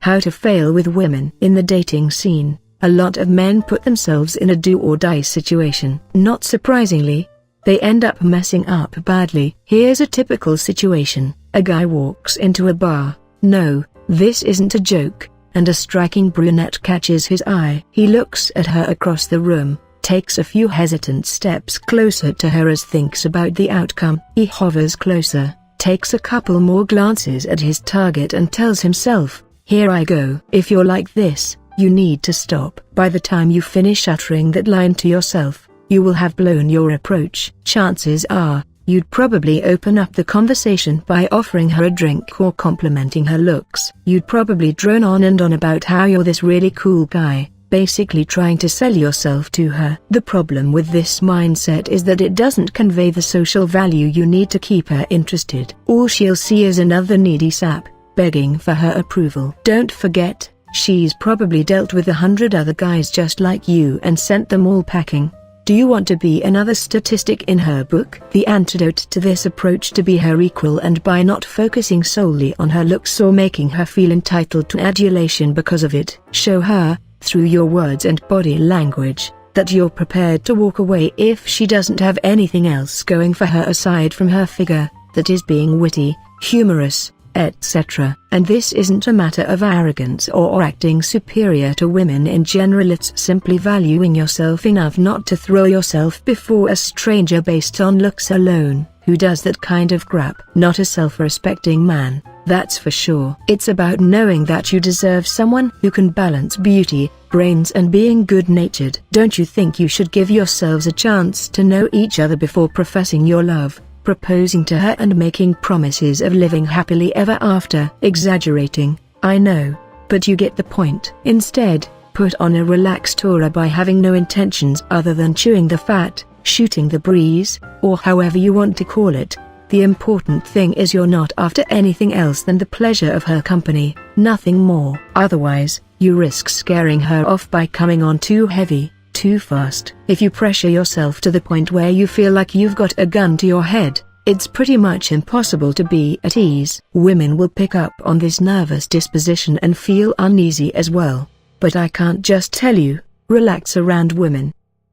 How to fail with women. In the dating scene, a lot of men put themselves in a do-or-die situation. Not surprisingly, they end up messing up badly. Here's a typical situation. A guy walks into a bar. No, this isn't a joke, and a striking brunette catches his eye. He looks at her across the room, takes a few hesitant steps closer to her as thinks about the outcome. He hovers closer, takes a couple more glances at his target and tells himself, "Here I go." If you're like this, you need to stop. By the time you finish uttering that line to yourself, you will have blown your approach. Chances are, you'd probably open up the conversation by offering her a drink or complimenting her looks. You'd probably drone on and on about how you're this really cool guy, basically trying to sell yourself to her. The problem with this mindset is that it doesn't convey the social value you need to keep her interested. All she'll see is another needy sap, begging for her approval. Don't forget, she's probably dealt with 100 other guys just like you and sent them all packing. Do you want to be another statistic in her book? The antidote to this approach to be her equal, and by not focusing solely on her looks or making her feel entitled to adulation because of it, show her, through your words and body language, that you're prepared to walk away if she doesn't have anything else going for her aside from her figure, that is being witty, humorous, etc. And this isn't a matter of arrogance or acting superior to women in general. It's simply valuing yourself enough not to throw yourself before a stranger based on looks alone. Who does that kind of crap? Not a self-respecting man, that's for sure. It's about knowing that you deserve someone who can balance beauty, brains and being good-natured. Don't you think you should give yourselves a chance to know each other before professing your love, proposing to her and making promises of living happily ever after? Exaggerating, I know, but you get the point. Instead, put on a relaxed aura by having no intentions other than chewing the fat, shooting the breeze, or however you want to call it. The important thing is you're not after anything else than the pleasure of her company, nothing more. Otherwise, you risk scaring her off by coming on too heavy, too fast. If you pressure yourself to the point where you feel like you've got a gun to your head, it's pretty much impossible to be at ease. Women will pick up on this nervous disposition and feel uneasy as well. But I can't just tell you, relax around women,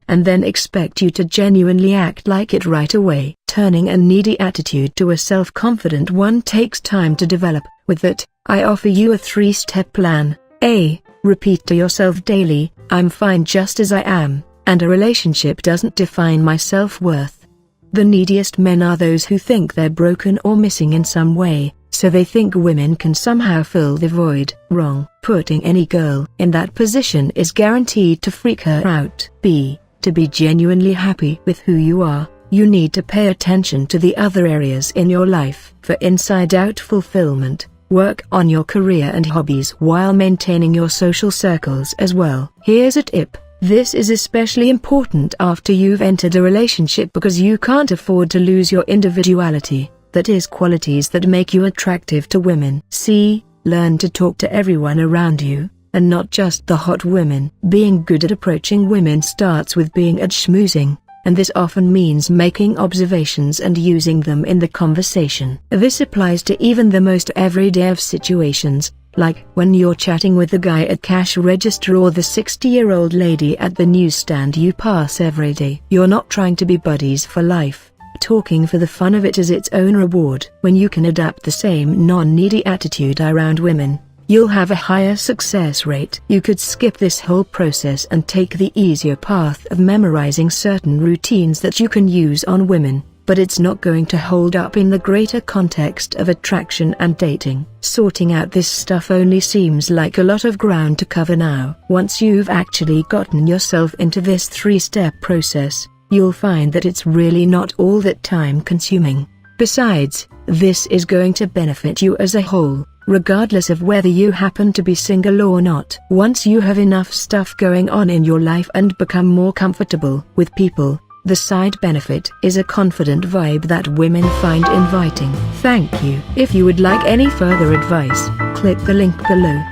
and then expect you to genuinely act like it right away. Turning a needy attitude to a self-confident one takes time to develop. With that, I offer you a 3-step plan. A. Repeat to yourself daily, "I'm fine just as I am, and a relationship doesn't define my self-worth." The neediest men are those who think they're broken or missing in some way, so they think women can somehow fill the void. Wrong. Putting any girl in that position is guaranteed to freak her out. B. To be genuinely happy with who you are, you need to pay attention to the other areas in your life. For inside-out fulfillment, work on your career and hobbies while maintaining your social circles as well. Here's a tip. This is especially important after you've entered a relationship because you can't afford to lose your individuality, that is, qualities that make you attractive to women. C. Learn to talk to everyone around you, and not just the hot women. Being good at approaching women starts with being at schmoozing, and this often means making observations and using them in the conversation. This applies to even the most everyday of situations, like when you're chatting with the guy at cash register or the 60-year-old lady at the newsstand you pass every day. You're not trying to be buddies for life. Talking for the fun of it is its own reward. When you can adapt the same non-needy attitude around women, you'll have a higher success rate. You could skip this whole process and take the easier path of memorizing certain routines that you can use on women, but it's not going to hold up in the greater context of attraction and dating. Sorting out this stuff only seems like a lot of ground to cover now. Once you've actually gotten yourself into this 3-step process, you'll find that it's really not all that time-consuming. Besides, this is going to benefit you as a whole, regardless of whether you happen to be single or not. Once you have enough stuff going on in your life and become more comfortable with people, the side benefit is a confident vibe that women find inviting. Thank you. If you would like any further advice, click the link below.